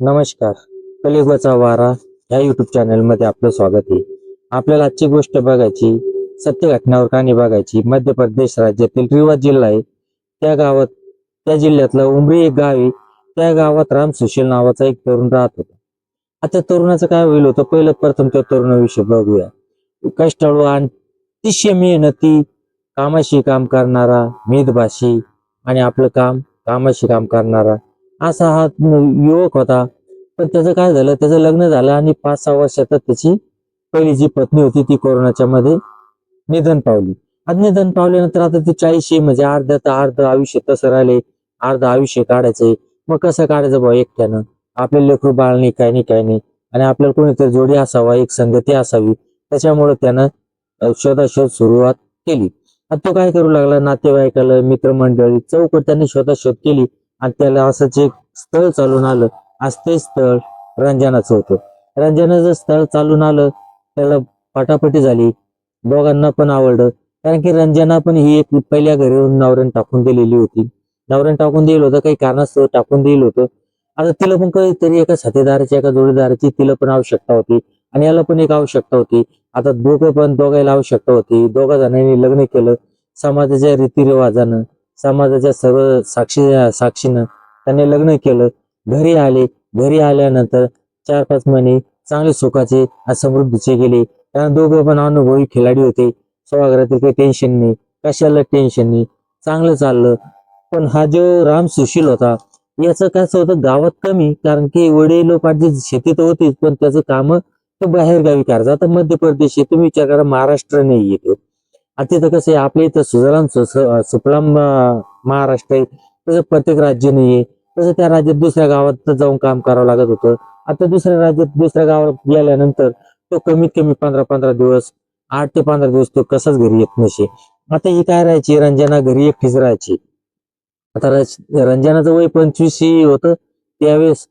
नमस्कार. कलियुगाचा वारा या युट्यूब चॅनलमध्ये आपलं स्वागत आहे. आपल्याला आजची गोष्ट बघायची, सत्य घटनावर कहाणी बघायची. मध्य प्रदेश राज्यातील रीवा जिल्हा आहे. त्या गावात, त्या जिल्ह्यातलं उमरी एक गाव आहे. त्या गावात राम सुशील नावाचा एक तरुण राहत होता. आता तरुणाचं काय होईल होतं, पहिलं प्रथम त्या तरुणाविषयी बघूया. कष्टाळू आणि अतिशय मेहनती, कामाशी काम करणारा, मितभाषी आणि आपलं कामाशी काम करणारा असा हा युवक होता. पण त्याचं काय झालं, त्याचं लग्न झालं आणि 5-6 वर्षातच त्याची पहिली जी पत्नी होती ती कोरोनाच्या मध्ये निधन पावली. आणि निधन पावल्यानंतर आता ती 40 म्हणजे अर्ध आयुष्य तसं राहिले, अर्ध आयुष्य काढायचंय. मग कसं काढायचं भाऊ एकट्यानं? आपले लेकरू बाळ नाही, काय नाही, काय नाही. आणि आपल्याला कोणीतरी जोडी असावा, एक संगती असावी. त्याच्यामुळे त्यानं शोधाशोध सुरुवात केली. आता तो काय करू लागला, नातेवाईकाला, मित्रमंडळी चौकट त्यांनी शोधाशोध केली आणि त्याला असंच एक स्थळ चालून आलं. आज ते स्थळ रंजनाचं होतं. रंजनाचं स्थळ चालून आलं, त्याला पटापटी झाली, दोघांना पण आवडलं. कारण की रंजना पण ही एक पहिल्या घरी नवऱ्याने टाकून दिलेली होती. नवऱ्याने टाकून दिलं होतं, काही कारणास्तव टाकून दिलं होतं. आता तिला पण काहीतरी एका साथीदाराची, एका जोडीदाराची तिला पण आवश्यकता होती आणि याला पण एक आवश्यकता होती. आता दोघायला आवश्यकता होती. दोघा जणांनी लग्न केलं. समाजाच्या रीतिरिवाजानं, समाजाच्या सर्व साक्षीनं त्यांनी लग्न केलं. घरी आले. घरी आल्यानंतर 4-5 महिने चांगले सुखाचे आणि समृद्धीचे गेले. कारण दोघं पण अनुभवी खिलाडी होते. स्वयंपाकाचं काही टेन्शन नाही, कशाला टेन्शन नाही, चांगलं चाललं. पण हा जो राम सुशील होता, याचं कसं होतं गावात कमी, कारण की वडीलोपार्जित शेती तर होतीच, पण त्याचं काम तो बाहेर गावी करायचा. आता मध्य प्रदेश आहे, तुम्ही विचार करा, महाराष्ट्र नाही येतो. आता तिथं कसं आहे, आपल्या इथं सुफलाम महाराष्ट्र आहे, तसं प्रत्येक राज्य नाहीये. तसं त्या राज्यात दुसऱ्या गावात जाऊन काम करावं लागत होतं. आता दुसऱ्या राज्यात दुसऱ्या गावात गेल्यानंतर तो कमीत कमी 15-15 दिवस, 8 ते 15 दिवस तो कसाच घरी येत नसे. आता ही काय राहायची, रंजना घरी एकटीच राहायची. आता रंजनाचं वय 25 होतं त्यावेळेस.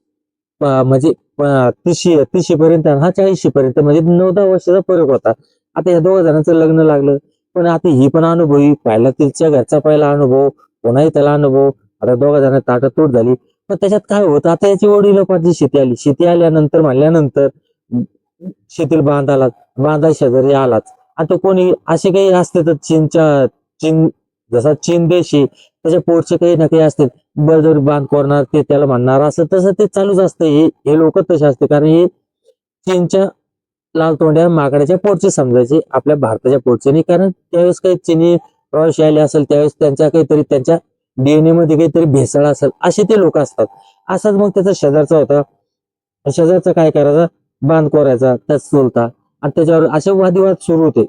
म्हणजे 30 पर्यंत, हा 40 पर्यंत, म्हणजे 9-10 वर्षाचा फरक होता. आता या दोघा जणांचं लग्न लागलं. पण आता ही पण अनुभवी, पहिला तिच्या घरचा पहिला अनुभव, पुन्हाही त्याला अनुभव. आता दोघा जणांना ताटातूट झाली. पण त्याच्यात काय होतं, आता याची वडिलोपार्जित शेती आली. शेती आल्यानंतर म्हणल्यानंतर शेतीला बांधा शेजारी आलाच. आता कोणी असे काही असते तर चीन, जसा चीन देश आहे, त्याच्या पोटचे काही ना काही असते, बळजबरी बांध करणार, ते त्याला म्हणणार, असं तसं ते चालूच असतं. हे लोक तसे असते, कारण हे चीनच्या लाल तोंड्या माकडाच्या पोटचे समजायचे, आपल्या भारताच्या पोटचे नाही. कारण त्यावेळेस काही चिनी प्रवासी आले असेल, त्यावेळेस त्यांच्या काहीतरी त्यांच्या डीएनए मध्ये काहीतरी भेसळ असेल, असे ते लोक असतात. असाच मग त्याचा शेजारचा होता. शेजारचा काय करायचा, बांध कोरायचा, त्याच चुलता. आणि त्याच्यावर असे वादिवाद सुरू होते.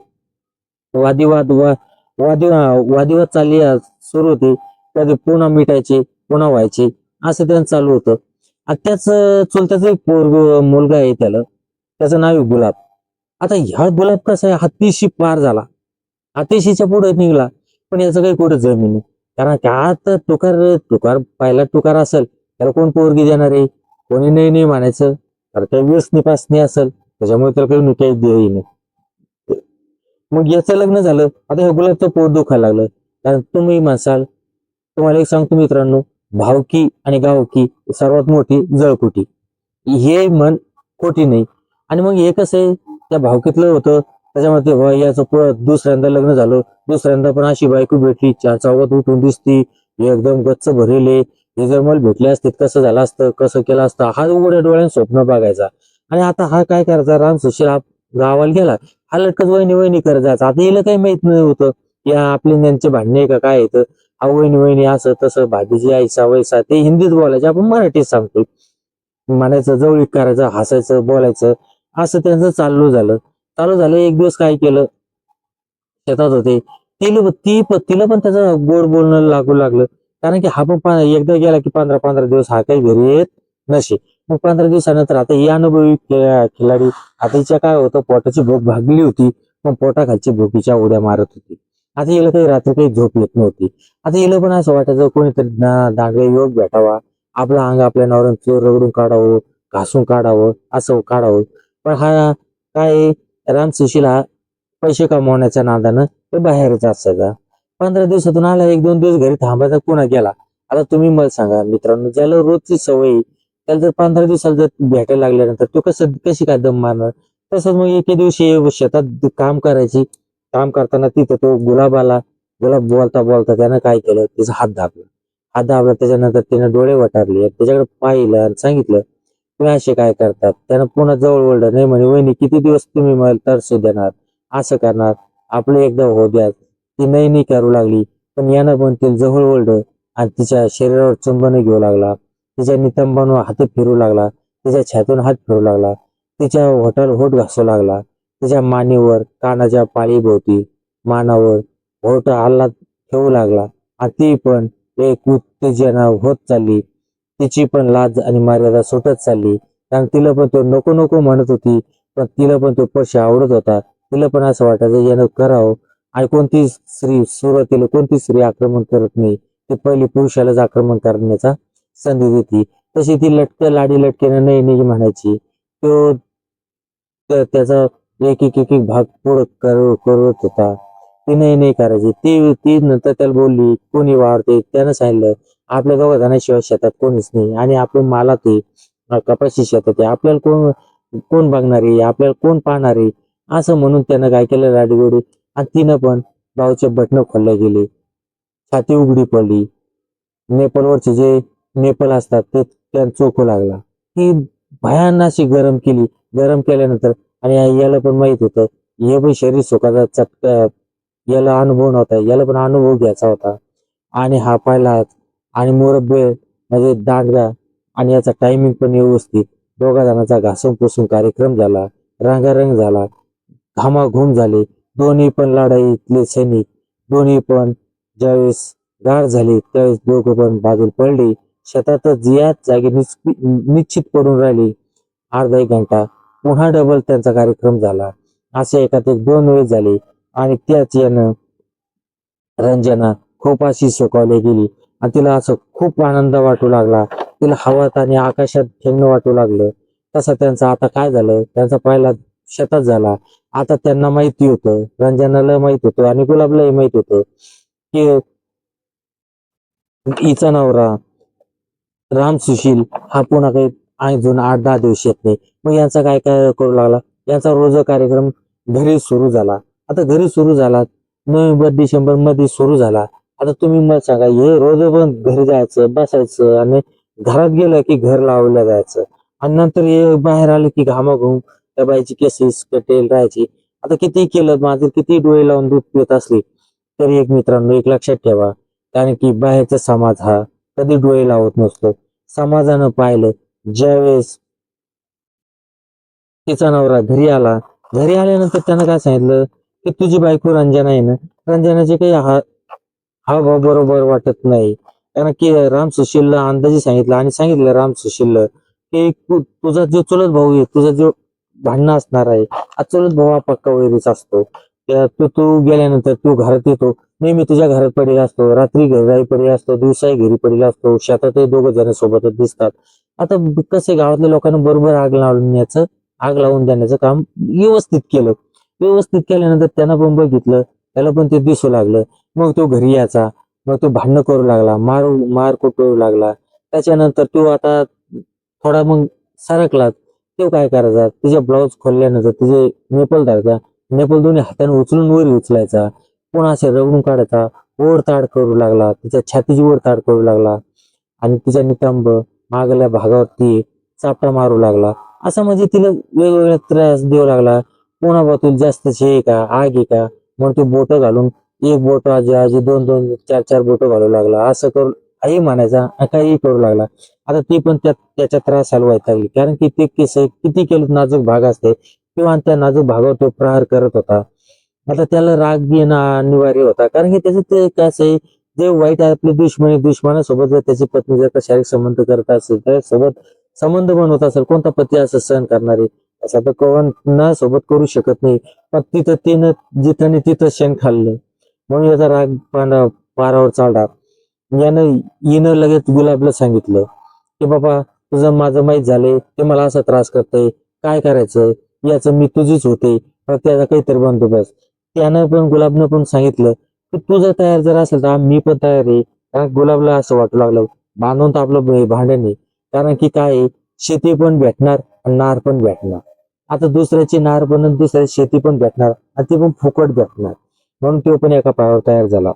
वादिवाद वा वादिवाद सुरू होते. कधी पुन्हा मिटायचे, पुन्हा व्हायचे, असं त्यांचं चालू होतं. आणि त्याच चुलत्याचा एक मुलगा आहे, त्याचं नाव आहे गुलाब. आता ह्या गुलाब कसा आहे, हत्तीशी पार झाला, हत्तीशीच्या पुढे निघला. पण याचं काही कुठं जमीन नाही. कारण का आता तुकार तुकार पहिला तुकार असेल, त्याला कोण पोरगी देणार आहे? कोणी नाही नाही म्हणायचं. तर त्या व्यसनी पासनी असेल, त्याच्यामुळे त्याला काही देई. मग याचं लग्न झालं. आता ह्या गुलाबचं पोट दुखायला लागलं. कारण तुम्ही म्हणसाल, तुम्हाला एक सांगतो मित्रांनो, भावकी आणि गावकी सर्वात मोठी जळकुटी, हे म्हण खोटी नाही. आणि मग हे कसं आहे, त्या भावकीतलं होतं, त्याच्यामध्ये याचं दुसऱ्यांदा लग्न झालं. दुसऱ्यांदा पण अशी बायको भेटली, 4 चौघात उठून दिसती, एकदम गच्च भरेले. हे जर मला भेटले असते कसं झालं असतं, कसं केलं असतं, हा उघड्या डोळ्याने स्वप्न बघायचा. आणि आता हा काय करायचा, राम सुशील गावाला गेला, हा लटकत वहिनी वहिनी करत जायचा. आता हिला काही माहित नाही होतं या आपले त्यांचे भांडणे का काय येतं. हा वहिनी वहिनी असं तसं, भाभीजी ऐसा वैसा, ते हिंदीत बोलायचे, आपण मराठीत सांगतो. म्हणायचं, जवळीक करायचं, हसायचं, बोलायचं, असं त्यांचं चालू झालं. एक दिवस काय केलं, शेतात होते. तिला पण त्याचं गोड बोलणं लागू लागलं. कारण की हा पण एकदा गेला की 15-15 दिवस हा काही घरी येत नसे. मग 15 दिवसानंतर आता ही अनुभवी खिलाडी, आता हिच्या काय होतं, पोटाची भूक भागली होती. पण पोटाखालची भुकीच्या उड्या मारत होती. आता हिला काही रात्री काही झोप येत नव्हती. आता हिला पण असं वाटायचं कोणीतरी दांडगा योग भेटावा, आपलं अंग आपल्या नवऱ्याचं रगडून काढावं, घासून काढावं, असं काढावं. पण हा काय, राम सुशील हा पैसे कमवण्याच्या नादानं तो बाहेरच असायचा. 15 दिवसातून आला, 1-2 दिवस घरी थांबायचा, पुन्हा गेला. आता तुम्ही मला सांगा मित्रांनो, ज्याला रोजची सवय त्याला जर 15 दिवसाला जर भेटायला लागल्यानंतर तो कशी काय दम मारणार. तसंच मग एके दिवशी शेतात काम करताना तिथं तो गुलाब आला. गुलाब बोलता बोलता त्यानं काय केलं, त्याचा हात दाबला त्याच्यानंतर त्याने डोळे वटारले, त्याच्याकडे पाहिलं आणि सांगितलं, तुम्ही असे काय करतात. त्यानं पुन्हा जवळ ओढलं, नाही म्हणे वहिनी किती दिवस तुम्ही मला तरसू देणार, असं करणार, आपलं एकदा होऊ द्या. ती नाही करू लागली, पण यानं पण ते जवळ ओढलं आणि तिच्या शरीरावर चुंबन घेऊ लागला, तिच्या नितंबांवर हात फिरू लागला, तिच्या छातीतून हात फिरू लागला, तिच्या होटावर होठ घासू लागला, तिच्या मानेवर, कानाच्या पाळीभोवती, मानावर होठ आल्हाद ठेवू लागला. आणि ती पण एक उत्तेजना होत चालली. तिची पण लाज आणि मर्यादा सुटत चालली. कारण तिला पण तो नको नको म्हणत होती, पण तिला पण तो पक्ष आवडत होता. तिला पण असं वाटायचं यानं करावं. आणि सुरुवातीला कोणती स्त्री आक्रमण करत नाही, ती पहिली पुरुषालाच आक्रमण करण्याचा संधी देते. तशी ती लाडी लटकेनं नाही नाही म्हणायची. तो त्याचा एक भाग पुढं करत होता. ती नाही करायची. ती ती नंतर त्याला बोलली, कोणी वाढते त्यानं सांगितलं, आपल्या दोघा जणांशिवाय शेतात कोणीच नाही आणि आपण मला ते कपाशी शेतात आहे, आपल्याला कोण कोण बघणार आहे, आपल्याला कोण पाहणार आहे, असं म्हणून त्यानं काय केलं लाडीगोडी. आणि तिनं पण भाऊचे बटणं खोलले गेले, छाती उघडी पडली, नेपलवरचे जे नेपल असतात ते त्यानं चोखू लागला. ही भयान अशी गरम केल्यानंतर, आणि याला पण माहित होतं, हे पण शरीर सुखाचा चटका याला अनुभव नव्हता, याला पण अनुभव घ्यायचा होता. आणि हा पाहिला आणि मुरब्बे म्हणजे दांडगा आणि याचा टायमिंग पण व्यवस्थित. दोघा जणांचा घासून पुसून कार्यक्रम झाला, रंगारंग झाला, घामाघूम झाले. दोन्ही पण लढाईतले सैनिक, दोन्ही पण ज्यावेळेस गार झाले त्यावेळेस दोघं पण बाजूला पडले. शेतातच याच जागी निश्चित पडून राहिले. अर्धा एक घंटा पुन्हा डबल त्यांचा कार्यक्रम झाला. असे एकात एक 2 वेळेस झाले. आणि त्याच यानं रंजना खूप अशी सुखावली गेली आणि तिला असं खूप आनंद वाटू लागला. तिला हवात आणि आकाशात खेळणं वाटू लागलं. तसं त्यांचं आता काय झालं, त्यांचा पहिला शेतात झाला. आता त्यांना माहिती होतं, रंजनाला माहित होतं आणि गुलाबलाही माहित होतं की हिचा नवरा राम सुशील हा पुन्हा काही अजून 8-10 दिवस येत नाही. मग यांचा काय काय करू लागला, यांचा रोज कार्यक्रम घरी सुरू झाला. आता घरी सुरू झाला, नोव्हेंबर-डिसेंबर मध्ये सुरू झाला. आता तुम्ही मला सांगा, हे रोज पण घरी जायचं, बसायचं आणि घरात गेलं की घर लावलं जायचं आणि नंतर हे बाहेर आलं की घामाघूम त्या बाईची केस कटेल राहायची. आता किती केलं, माझे किती डोळे लावून दूध पित असले तरी एक मित्रांनो एक लक्षात ठेवा, कारण की बाहेरचा समाज हा कधी डोळे लावत नसतो. समाजानं पाहिलं, ज्यावेळेस तिचा नवरा घरी आल्यानंतर त्यानं काय सांगितलं की तुझी बायको रंजना आहे ना, रंजनाचे काही हावभाव बरोबर वाटत नाही. कारण की राम सुशीलला अंदाजे सांगितलं आणि सांगितलं राम सुशीलला की तुझा जो चुलत भाऊ आहे, तुझा जो भांडणं असणार आहे, हा चुलत भाऊ हा पक्का वैरीच असतो. तू गेल्यानंतर तू घरात येतो, नेहमी तुझ्या घरात पडेल असतो, रात्री घरी पडेल असतो, दिवसाही घरी पडेल असतो, शेतातही दोघं जण सोबतच दिसतात. आता कसे गावातल्या लोकांना बरोबर आग लावून देण्याचं काम व्यवस्थित केल्यानंतर त्यानं पण बघितलं, त्याला पण ते दिसू लागलं. मग तो घरी यायचा, मग तो भांडणं करू लागला, मारकुट करू लागला. त्याच्यानंतर तो आता थोडा मग सरकला. तो काय करायचा, तिचे ब्लाऊज खोलल्यानंतर तिचे नेपल धरायचा, नेपल दोन्ही हाताने उचलून वर उचलायचा, पुन्हा असे रगडून काढायचा, ओढताड करू लागला, तिच्या छातीची ओढताड करू लागला आणि तिच्या नितंब मागल्या भागावरती चापटा मारू लागला. असं म्हणजे तिला वेगवेगळा त्रास देऊ लागला. पुन्हा बा तुला जास्त आहे का, आग आहे का, मग ते बोट घालून एक बोट आजी आजी 2-2 4-4 बोट घालू लागला. असं करून आई म्हणायचा आणि काही करू लागला. आता ती पण त्याच्या त्रासाला वैतागली, कारण की ते केस किती केलं नाजूक भाग असते किंवा त्या नाजूक भागावर तो प्रहार करत होता. आता त्याला राग येणं अनिवार्य होता, कारण की त्याचं ते कसं आहे, जे वाईट आहे आपले दुश्मनासोबत जर त्याची पत्नी जर का शारीरिक संबंध करत असेल, त्यासोबत संबंध बनवत असेल, कोणता पती असं सहन करणारे, असं तर कोण सोबत करू शकत नाही. पण जिथं तिथं शेण खाल्लं, म्हणून याचा राग पारावर चढला. हिनं लगेच गुलाबला सांगितलं की बाबा तुझं माझं माहीत झालंय, ते मला असा त्रास करतंय, काय करायचं, याचं मी तुझीच होते, फक्त त्याचा काहीतरी बंदोबस्त. त्यानं पण गुलाबनं पण सांगितलं की तू जर तयार जर असेल तर मी पण तयार आहे. कारण गुलाबला असं वाटू लागलं, बांधून तर आपलं भांडण आहे, कारण की काय आहे, शेती पण भेटणार आणि नार पण भेटणार. आता दुसऱ्याची नार पण आणि दुसऱ्याची शेती पण भेटणार आणि ती पण फुकट भेटणार. म्हणून तो पण एका पायावर तयार झाला.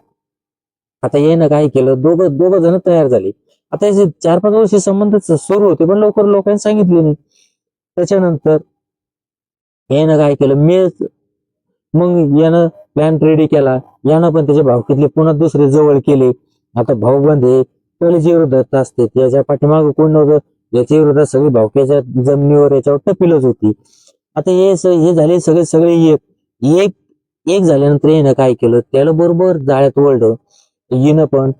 आता यानं काय केलं, दोघं दोघं जण तयार झाले. आता याचे 4-5 वर्ष संबंध सुरू होते, पण लवकर लोकांनी सांगितले नाही. त्याच्यानंतर यानं काय केलं, मग यानं प्लॅन रेडी केला. यानं पण त्याच्या भावकीतले पुन्हा दुसरे जवळ केले. आता भाऊबंद हे कलेच्या विरोधात असते, याच्या पाठीमागे कोण नव्हतं, याच्या विरोधात सगळी भावकीच्या जमिनीवर याच्यावर टपिलच होती. आता हे झाले सगळे सगळे एक एक एक झाल्यानंतर यानं काय केलं, त्याला बरोबर जाळ्यात ओढलं. हिनं पण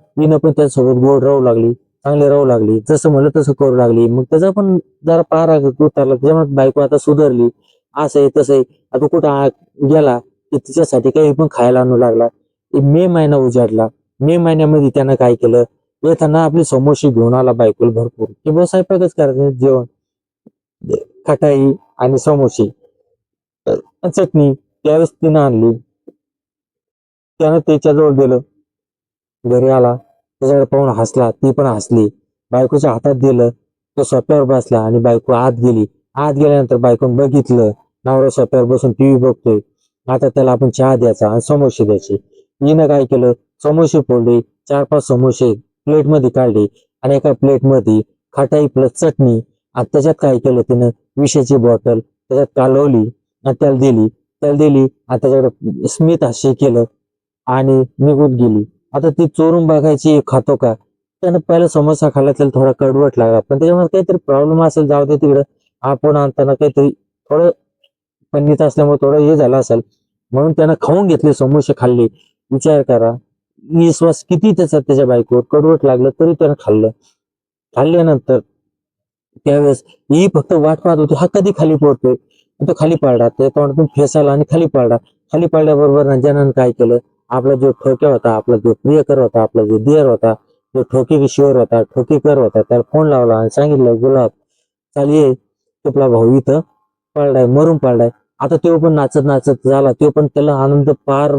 त्याच्यासोबत गोड राहू लागली, चांगले राहू लागली, जसं म्हणलं तसं करू लागली. मग त्याचा पण जरा पारा उतरला, त्याच्यामुळे बायको आता सुधारली. असं आहे तसं आहे. आता कुठं गेला की तिच्यासाठी काही पण खायला आणू लागला. मे महिना उजाडला. मे महिन्यामध्ये त्यानं काय केलं, येताना आपली समोसे घेऊन आला बायकोला भरपूर, की बस स्वयंपाकच करायचं, जेवण, खटाई आणि समोसे, चटणी त्यावेळेस तिनं आणली. त्यानं त्याच्याजवळ गेलं, घरी आला, त्याच्याकडे पाहून हसला, ती पण हसली. बायकोच्या हातात दिलं, तो सोफ्यावर बसला आणि बायको आत गेली. आत गेल्यानंतर बायकोनं बघितलं, नवरा सोफ्यावर बसून टीव्ही बघतोय. आता त्याला आपण चहा द्यायचा आणि समोसे द्यायचे. हिनं काय केलं, समोसे फोडले, 4-5 समोसे प्लेटमध्ये काढले आणि एका प्लेटमध्ये खटाई प्लस चटणी, आणि त्याच्यात काय केलं तिनं, विषाची बॉटल त्याच्यात कालवली आणि त्याला दिली आणि त्याच्याकडे स्मित हास्य केलं आणि निघून गेली. आता ती चोरून बघायची खातो का. त्यानं पहिला समोसा खाल्ला, त्याला थोडा कडवट लागला, पण त्याच्यामध्ये काहीतरी प्रॉब्लेम असेल, जाऊ दे तिकडं. आपण आणताना काहीतरी थोडं पंडित असल्यामुळे थोडं हे झालं असेल, म्हणून त्यानं खाऊन घेतले, समोसे खाल्ले. विचार करा, विश्वास किती त्याच्या बायकोवर, कडवट लागलं तरी त्यानं खाल्लं. खाल्ल्यानंतर त्यावेळेस ही फक्त वाट पाहत होती, हा कधी खाली पडतोय. तो खाली पडला, त्या तोंडातून फेस आला आणि खाली पडला. खाली पडल्याबरोबर रंजनानं काय केलं, आपला जो ठोक्या होता, आपला जो प्रियकर होता, आपला जो दियर होता, जो ठोकेश्वर होता, ठोकेकर होता, त्याला फोन लावला आणि सांगितलं, गुलाब चाल ये, आपला भाऊ इथं पडलाय, मरून पडलाय. आता तो पण नाचत नाचत झाला, तो पण त्याला आनंद पार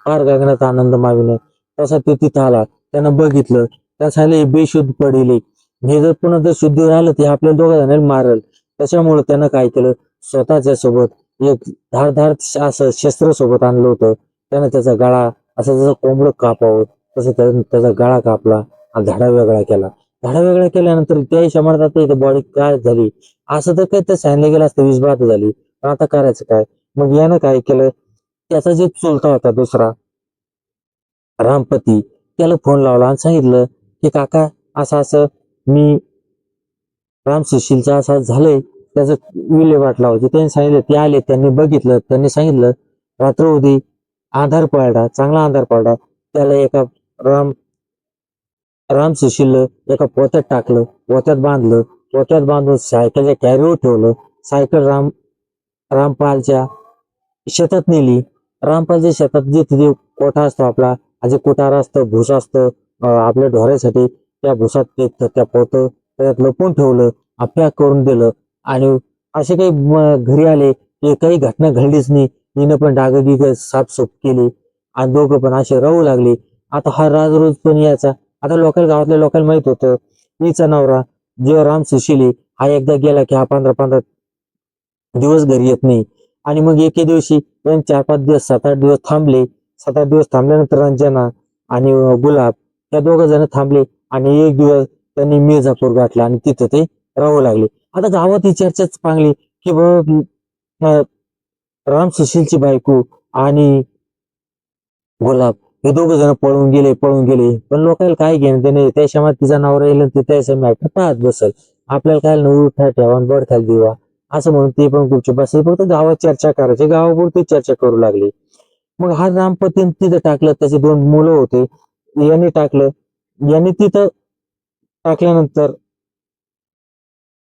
पार गगनात आनंद माविने तसा तो तिथं आला. त्यानं बघितलं, त्या सांगितलं बेशुद्ध पडिले, हे जर पुन्हा जर शुद्ध राहिलं ते आपल्या दोघा जणांना मारल. त्याच्यामुळे त्यानं काय केलं, स्वतःच्या सोबत एक धारधार असं शस्त्र सोबत आणलं होतं. त्यानं त्याचा गळा, असं जसं कोंबडं कापावं तसं त्याचा गळा कापला आणि धाडा वेगळा केला. धाडा वेगळा केल्यानंतर त्या म्हणतात इथं बॉडी काय झाली, असं तर काही तर सांगितलं गेलं असतं, विषबाधा झाली, पण आता करायचं काय. मग यानं काय केलं, त्याचा जे चुलता होता दुसरा रामपती, त्याला फोन लावला आणि सांगितलं की काका, असं असं मी राम सुशीलचा असं झालंय, त्याचं विल्हेवाट लावायची. त्यांनी सांगितलं, ते आले, त्यांनी बघितलं, त्यांनी सांगितलं रात्र होती, अंधार पडला, चांगला अंधार पडला. त्याला एका राम राम सुशील एका पोत्यात टाकलं, पोत्यात बांधलं, पोत्यात बांधून सायकलच्या कॅरीवर ठेवलं. सायकल रामपालच्या शेतात नेली. रामपालच्या शेतात जे तिथे कोठा असतो आपला, जे कुटार असतं, भुस असतं आपल्या ढोरासाठी, त्या भुसात त्या पोतं त्याच्यात लपून ठेवलं, पॅक करून दिलं. आणि असे काही घरी आले की काही घटना घडलीच नाही. हिनं पण डागडीग साफसूफ केली आणि दोघं पण असे राहू लागले. आता हा राज रोज पण यायचा. आता गावातल्या लोकांना माहित होतं, हिचा नवरा जेव्हा राम सुशील हा एकदा गेला की हा 15-15 दिवस घरी येत नाही. आणि मग एके दिवशी 4-5 दिवस, 7-8 दिवस थांबले. 7-8 दिवस थांबल्यानंतर रंजना आणि गुलाब त्या दोघं जण थांबले आणि एक दिवस त्यांनी मिर्झापूर गाठला आणि तिथं ते राहू लागले. आता गावात ही चर्चाच पांगली की बाबा राम सुशीलची बायको आणि गुलाब हे दोघं जण पळून गेले. पण लोकांना काय घेणं देणं, त्या समाज तिचा नवरा येईल ते त्या मॅटर पाहत बसल, आपल्याला काय उठा ठेवा आणि बड खाली देवा, असं म्हणून ते पण गुपचूप बसले. फक्त गावात चर्चा करायची, गावापुरती चर्चा करू लागली. मग हा रामपतीने तिथं टाकलं, त्याचे 2 मुलं होते, यांनी टाकलं. यांनी तिथं टाकल्यानंतर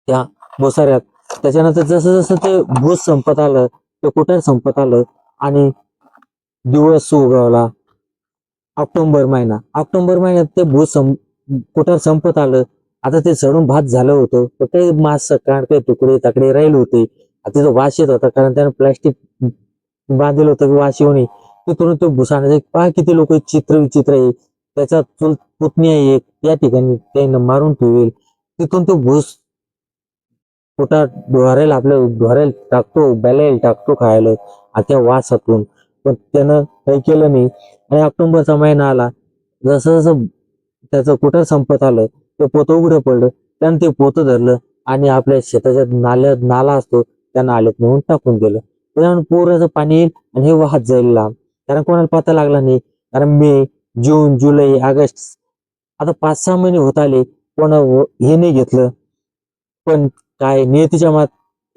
त्या भुसाऱ्यात, त्याच्यानंतर जसं जसं ते भूस संपत आलं, ते कुठार संपत आलं आणि दिवस उगवला. ऑक्टोबर महिन्यात ते कुठार संपत आलं. आता ते सडून भात झालं होतं, तर काही मांस काही तुकडे ताकडे राहिले होते. तिथं वास येत होता, कारण त्यानं प्लॅस्टिक बांधलेलं होतं की वास येऊ नये. तिथून तो भुसाण्याचे पहा किती लोक चित्र विचित्र आहे. त्याचा पुतणी आहे एक, त्या ठिकाणी त्यानं मारून ठेवेल. तिथून तो भूस पोटात ढोरायला टाकतो, बैलाला टाकतो खायला आणि त्या वासातून. पण त्यानं काही केलं नाही. आणि ऑक्टोबरचा महिना आला, जसं जसं त्याचं कुठं संपत आलं, ते पोतं उघडं पडलं. त्यानं ते पोतं धरलं आणि आपल्या शेताच्या नाला असतो त्या नाल्यात नेऊन टाकून दिलं. त्याच्यामुळे पुराचं पाणी येईल आणि हे वाहत जाईल लांब. कारण कोणाला पता लागला नाही. कारण मे, जून, जुलै, ऑगस्ट आता 5-6 महिने होत आले. हे नाही घेतलं. पण काय नियतीच्या मात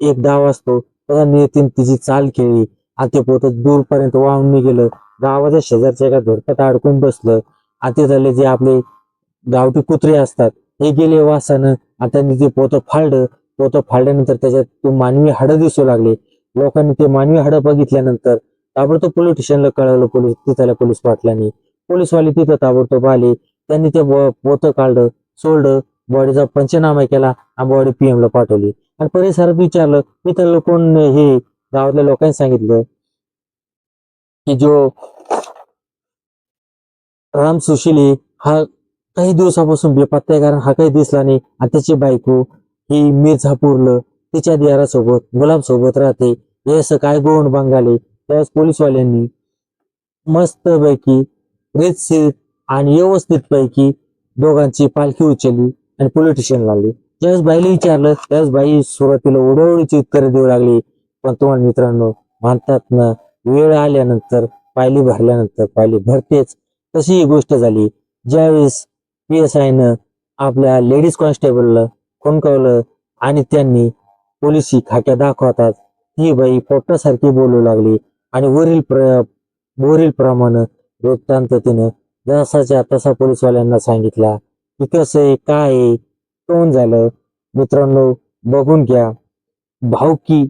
एक डाव असतो, तसा नियतीने तिची चाल खेळली आणि ते पोतं दूरपर्यंत वाहून नाही गेलं. गावाच्या शेजारच्या एका झुडपात अडकून बसलं. आणि ते झाले जे आपले गावठी कुत्रे असतात, हे गेले वासानं आणि त्यांनी ते पोतं फाडलं. पोतं फाडल्यानंतर त्याच्यात ते मानवी हाडं दिसू लागले. लोकांनी ते मानवी हाडं बघितल्यानंतर ताबडतोब पोलीस स्टेशनला कळवलं. तिथल्या पोलीस पाटलांनी. पोलीसवाले तिथं ताबडतोब आले. त्यांनी ते पोतं काढलं, सोडलं, बॉडीचा पंचनामा केला आणि बॉडी PM ला पाठवली. आणि परिसरात विचारलं, इथं कोण हे गावातल्या लोकांनी सांगितलं की जो राम सुशिले हा काही दिवसापासून बेपत्ता आहे. कारण हा काही दिसला नाही. आणि त्याची बायको ही मिर्झापूरला तिच्या दिरासोबत गुलाब सोबत राहते. हे असं काय गोंड बंगाली. त्यावेळेस पोलीसवाल्यांनी मस्तपैकी रीतशीर आणि व्यवस्थित पैकी दोघांची पालखी उचलली आणि पोलीस स्टेशनला आली. ज्यावेळेस बाईला विचारलं त्यावेळेस बाई सुरुवातीला ओढवडीची उत्तरे देऊ लागली. पण तुम्हाला मित्रांनो म्हणतात ना, वेळ आल्यानंतर पायली भरल्यानंतर पायली भरतेच. तशी ही गोष्ट झाली. ज्यावेळेस PSI न आपल्या लेडीज कॉन्स्टेबलला हुंकवलं आणि त्यांनी पोलिसी खाक्या दाखवतात ही बाई पोपटासारखी बोलू लागली आणि वरील प्रमाणे वृत्तांत तिनं जसाच्या तसा पोलीसवाल्यांना सांगितला की कसं आहे, काय आहे, कोण झालं. मित्रांनो बघून घ्या. भावकी,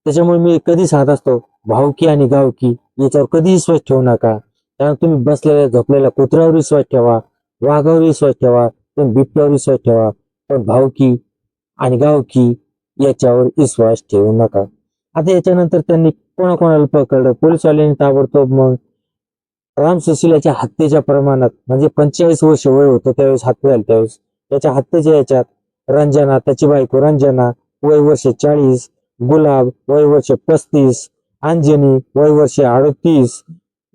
त्याच्यामुळे मी कधी सांगत असतो, भावकी आणि गावकी याच्यावर कधीही विश्वास ठेवू नका. कारण तुम्ही बसलेल्या झोपलेल्या कुत्र्यावर विश्वास ठेवा, वाघावर विश्वास ठेवा, तुम्ही बिबट्यावर विश्वास ठेवा, पण भावकी आणि गावकी याच्यावर विश्वास ठेवू नका. आता याच्यानंतर त्यांनी कोणाकोणाला पकडलं. पोलिसवाल्यांनी ताबडतोब मग राम सुशीलाच्या हत्येच्या प्रमाणात म्हणजे 45 वर्ष वय होतं त्यावेळेस हत्या झाली. त्यावेळेस त्याच्या हत्येच्या याच्यात रंजना, त्याची बायको रंजना वय वर्ष 40, गुलाब वय वर्ष 35, अंजनी वय वर्ष 38,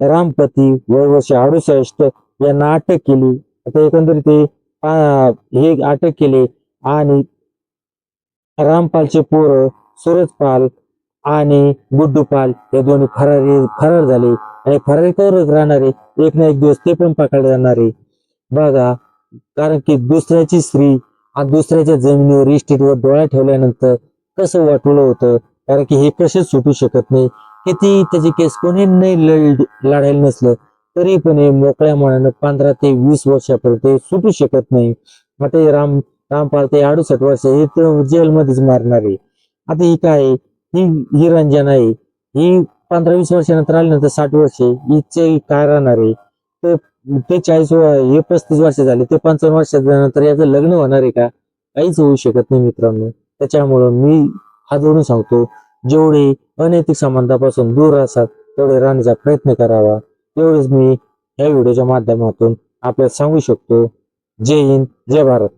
रामपती वय वर्ष 68 यांना अटक केली. आता एकंदरीत हे अटक केले. आणि रामपालचे पोरं सूरजपाल आणि गुड्डूपाल हे दोन्ही फरार झाले. आणि फरारी कवरच राहणारे, एक ना एक दिवस ते पण पकडले जाणारे बघा. कारण की दुसऱ्याची स्त्री आणि दुसऱ्याच्या जमिनीवर इस्टेटवर डोळा ठेवल्यानंतर कसं वाटलं होतं. कारण की हे कसेच सुटू शकत नाही. किती त्याची केस कोणी नाही लढायला नसलं तरी पण हे मोकळ्या मनानं 15 ते 20 वर्षापर्यंत सुटू शकत नाही. आता हे रामपाल ते 68 वर्ष हे तर जेलमध्येच मारणार आहे. आता ही काय आहे? ही रंजन आहे, ही 15-20 वर्षानंतर आल्यानंतर 60 वर्ष हिचे काय राहणार आहे. तर ते 40 हे 35 वर्ष झाले, ते 55 वर्षानंतर याचं लग्न होणार आहे का? काहीच होऊ शकत नाही मित्रांनो. त्याच्यामुळं मी हात जोडून सांगतो, जेवढे अनैतिक संबंधापासून दूर असतात तेवढे राहण्याचा प्रयत्न करावा. एवढेच मी या व्हिडिओच्या माध्यमातून आपल्याला सांगू शकतो. जय हिंद, जय भारत.